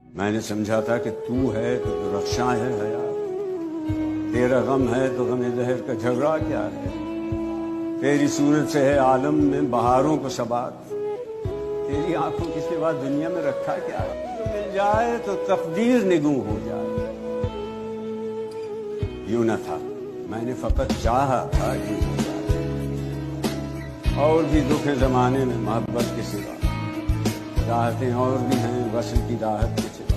मैंने समझा था कि तू है तो रक्षा है हयात, तेरा गम है तो गम जहर का झगड़ा क्या है। तेरी सूरत से है आलम में बहारों को सबात, तेरी आंखों की सिवा दुनिया में रखा क्या है। तो मिल जाए तो तकदीर निगू हो जाए। यूं न था, मैंने फकत चाहा था यूं हो जाए। और भी दुख है जमाने में मोहब्बत के सिवा, राहतें और भी हैं वस्ल की राहत के सिवा।